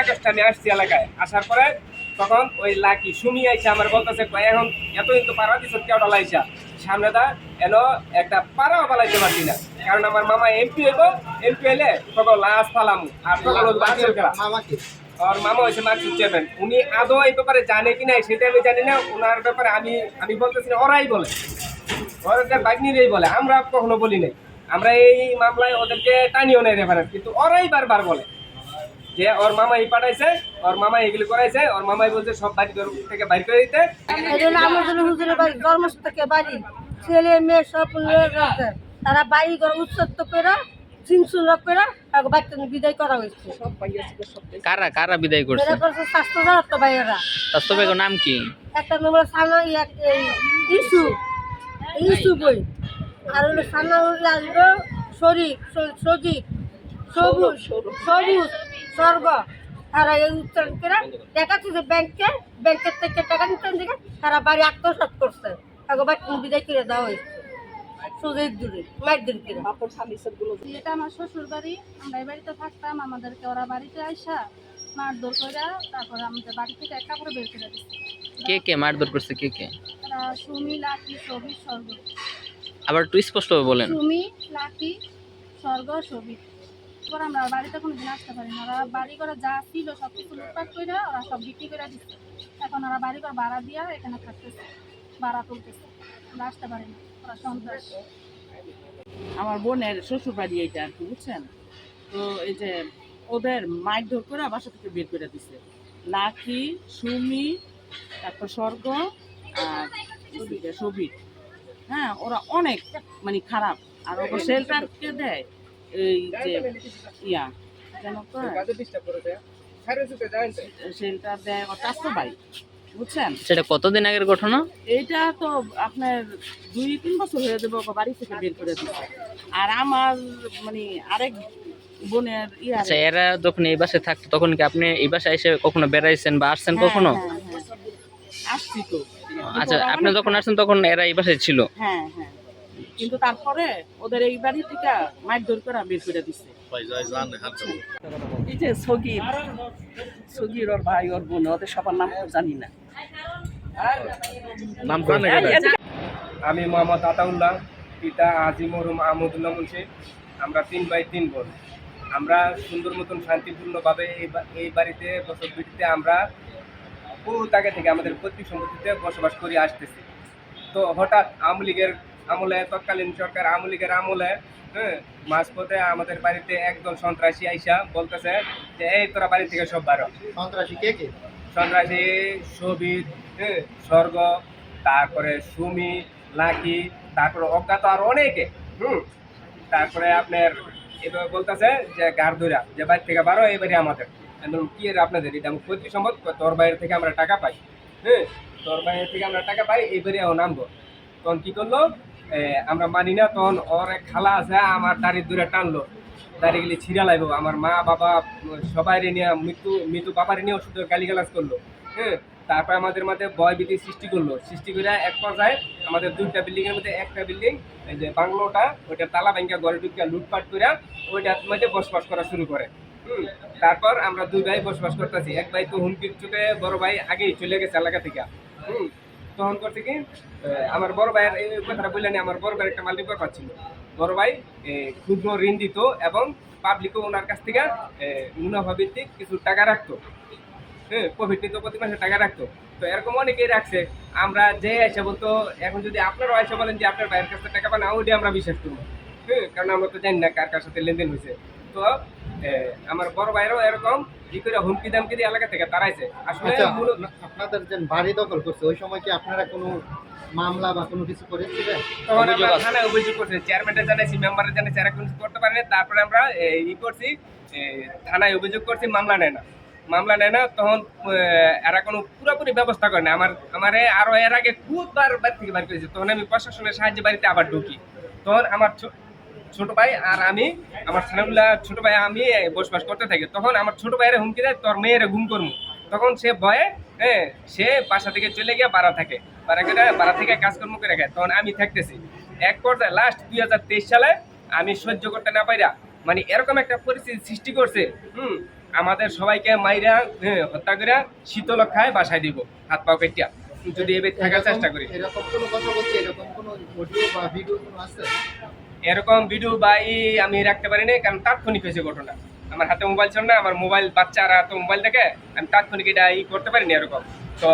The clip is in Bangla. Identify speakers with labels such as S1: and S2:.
S1: আগস্টে আমি আসছি এলাকায়, আসার পরে তখন ওই লাকি সুমি আইসা আমার বলতেছে এখন এতদিন তো পাড়া দিচ্ছ কেউটা লাইসা সামনে দা এলো একটা পাড়াও পালাইতে পারছি না, কারণ আমার মামা এমপি হইব, এমপি হইলে তখন লাশ পালামু আর তখন বাসের খেলা। আর মামা হয়েছে মার্কসুদ চেয়ারম্যান, উনি আদৌ এই ব্যাপারে জানে কি নাই সেটা আমি জানি না, ওনার ব্যাপারে আমি বলতেছি না, ওরাই বলে, ওদের বাগনিরাই বলে, আমরা কখনো বলি নাই। আমরা এই মামলায় ওদেরকে টানিও নেই রেফারেন্স, কিন্তু ওরাই বারবার বলে যে ওর মামাই পাঠাইছে, ওর মামা এগুলি করাইছে, ওর মামাই বলছে সব বাড়ি থেকে বাইর করে দিতে।
S2: হুজুরের বাড়ি ধর্মস্থ থেকে বাড়ি ছেলে মেয়ে সব আছে, তারা বাড়ি ঘর উচ্চত্ব করে চিনচুন করে বাচ্চা বিদায় করা হয়েছে।
S3: কারা কারা বিদায় করছে?
S2: স্বাস্থ্য জানাত ভাইয়েরা।
S3: স্বাস্থ্য ভাইয়ের নাম কি?
S2: একটা নম্বর সানা ইসু ইসু বই, আর হলো সানা আসবে শরীফ সজীব সবুজ সবুজ স্বর্গ। তারা এই উচ্চারণ করে দেখাচ্ছে যে ব্যাংকের থেকে টাকা নিতে দিকে তারা বাড়ি আত্মসাৎ করছে, তাকে বাচ্চা বিদায় করে দেওয়া হয়েছে সুযোগ দূরে মাইদের কিনা।
S4: এটা আমার শ্বশুর বাড়ি, আমরা এই বাড়িতে থাকতাম, আমাদেরকে ওরা বাড়িতে আইসা মারধর করে তারপরে আমাদের বাড়ি থেকে একা করে বের করে দিচ্ছে।
S3: কে কে মারধর করছে? কে কে?
S4: তারা সুমি, লাকি, সবির, স্বর্গ।
S3: আবার একটু স্পষ্টভাবে বলেন।
S4: সুমি, লাকি, স্বর্গ, সবির। এবার আমরা বাড়িতে কোনো দিন আসতে পারি না, ওরা বাড়ি করে যা ছিল সব কিছু লুটপাট করে ওরা সব বিক্রি করে দিচ্ছে। এখন ওরা বাড়ি করে ভাড়া দিয়ে এখানে থাকতেছে, ভাড়া তুলতেছে, আমরা আসতে পারি না, ওরা সন্ত্রাস।
S5: আমার বোনের শ্বশুর বাড়ি এইটা আর কি, বুঝছেন? তো এই যে ওদের মারধর করে বাসা থেকে বের করে দিছে। লাকি, সুমি, তারপর স্বর্গ আর সবির। হ্যাঁ, ওরা অনেক মানে খারাপ। আর ওরা শেল্টারকে দেয় এই যে ইয়া কেন শেল্টার দেয় ওর চাষতো ভাই, বুঝছেন?
S3: সেটা কতদিন আগের ঘটনা?
S5: এইটা তো আপনার 2-3 বছর হয়ে যাবে, ওকে বাড়ি থেকে বের করে দিচ্ছে। আর আমার মানে আরেক বোনের
S3: আচ্ছা, এরা যখন এই বাসায় থাকতো তখন কি আপনি এই বাসায় এসে কখনো বেড়াইছেন বা আসছেন কখনো?
S5: আসছি তো।
S3: আচ্ছা, আপনি যখন আসছেন তখন এরা এই বাসায় ছিল?
S5: হ্যাঁ হ্যাঁ, কিন্তু তারপরে ওদের এই বাড়ি থেকে মারধর করে বের করে দিচ্ছে। এই যে সগির ওর ভাই ওর বোন, ওদের সবার নাম তো জানি না।
S1: আমি মোহাম্মদ আতাউল্লাহ, পিতা আজি মরহুম আহমদুল্লাহ মুন্সি। আমরা 3 ভাই 3 বোন। আমরা সুন্দর মতন শান্তিপূর্ণভাবে এই বাড়িতে বসতভিটিতে আমরা বহুত আগে থেকে আমাদের পৈতৃক সম্পত্তিতে বসবাস করে আসতেছি। তো হঠাৎ আওয়ামী লীগের আমলে, তৎকালীন সরকার আওয়ামী লীগের আমলে মাঝপথে আমাদের বাড়িতে একদল সন্ত্রাসী আইসা বলতেছে যে এই তোরা বাড়ি থেকে সব বারো।
S6: সন্ত্রাসী কে কে?
S1: সন্ত্রাসী সবিত, স্বর্গ, তারপরে সুমি, লাকি, তারপরে অজ্ঞাত আর অনেকে। তারপরে আপনার এভাবে বলতেছে যে গার্দুরা যে বাড়ি থেকে বারো, এই বাড়ি আমাদের। কি এর আপনাদের এটা পৈতৃক সম্পদ, তোর বাইরের থেকে আমরা টাকা পাই, তোর বাইরের থেকে আমরা টাকা পাই, এই বাড়ি নামবো। তখন কি করলো, আমরা মানি না, তখন ওর এক খালা আছে আমার দাড়ির দূরে টানলো, দাড়িগুলি ছিঁড়া লাগবো, আমার মা বাবা সবাই নিয়ে মৃত্যু বাবার নিয়ে ওষুধ গালিগালাজ করলো। তারপর আমাদের মধ্যে ভয়ভীতি সৃষ্টি করলো, সৃষ্টি করে এক পর্যায়ে আমাদের 2টা বিল্ডিংয়ের মধ্যে একটা বিল্ডিং, এই যে বাংলোটা, ওইটা তালা ভাঙ্গা ঘরে ঢুকিয়া লুটপাট করে ওইটার মধ্যে বসবাস করা শুরু করে। তারপর আমরা 2 ভাই বসবাস করতেছি। এক ভাই তো হুমকির চোটে বড় ভাই আগেই চলে গেছে এলাকা থেকে। তখন করছে কি, আমার বড় ভাইয়ের এই কথাটা বললেন, আমার বড় ভাইয়ের একটা মাল্টিপার পাচ্ছিল। বড় ভাই ক্ষুদ্র ঋণ দিত এবং পাবলিকও ওনার কাছ থেকে মুনাফা ভিত্তিক কিছু টাকা রাখতো, প্রফিট নিত, প্রতি মাসে টাকা রাখতো। তো এরকম অনেকেই রাখছে। আমরা যে এসে বলতো, এখন যদি আপনারাও এসে বলেন যে আপনার ভাইয়ের কাছে টাকা পান, ওইটা আমরা বিশ্বাস করবো, কারণ আমরা তো জানি না কার কার সাথে লেনদেন হয়েছে। তো আমার বড় ভাইয়েরও এরকম ই করে হুমকি দামকি দিয়ে এলাকা থেকে তাড়াইছে। আসলে
S6: আপনাদের যে বাড়ি দখল করছে ওই সময় কি আপনারা কোনো মামলা বা কোনো কিছু করেছিলেন?
S1: তখন আমরা থানায় অভিযোগ করছি, চেয়ারম্যানের জানাইছি, মেম্বারের জানাইছি, এরা কিছু করতে পারেনি। তারপরে আমরা ই করছি, থানায় অভিযোগ করছি, মামলা নেয় না। তখন এরা কোনো পুরোপুরি ব্যবস্থা করে না। আমারে আরো এর আগে খুববার বাড়ি থেকে বাড়ি করেছি। তখন আমি প্রশাসনের সাহায্যে বাড়িতে আবার ঢুকি। তখন আমার ছোট ভাই আর আমি, আমার সানাউল্লাহ ছোট ভাই আমি বসবাস করতে থাকি। তখন আমার ছোট ভাইয়ের হুমকি দেয়, তোর মেয়েরে গুম করবো। তখন সে ভয়ে সে বাসা থেকে চলে গিয়ে বাড়া থাকে, বাড়া থেকে কাজকর্ম করে খায়। তখন আমি থাকতেছি। এক পর্যায়ে লাস্ট 2023 সালে আমি সহ্য করতে না পাইরা, মানে এরকম একটা পরিস্থিতি সৃষ্টি করছে, আমাদের সবাইকে মাইরা হত্যা করে শীতলক্ষায় বাসায় দিব, হাত পাও কেটিয়া, যদি এবার থাকার চেষ্টা করি।
S6: এরকম কোনো কথা বলছে, এরকম কোনো অডিও বা ভিডিও কোনো আছে?
S1: এরকম ভিডিও বা আমি রাখতে পারি না, কারণ তাৎক্ষণিক হয়েছে ঘটনা। আমার হাতে মোবাইল ছিল না, আমার মোবাইল বাচ্চারা তো মোবাইল দেখে, আমি তাৎক্ষণিক এটা করতে পারিনি এরকম। তো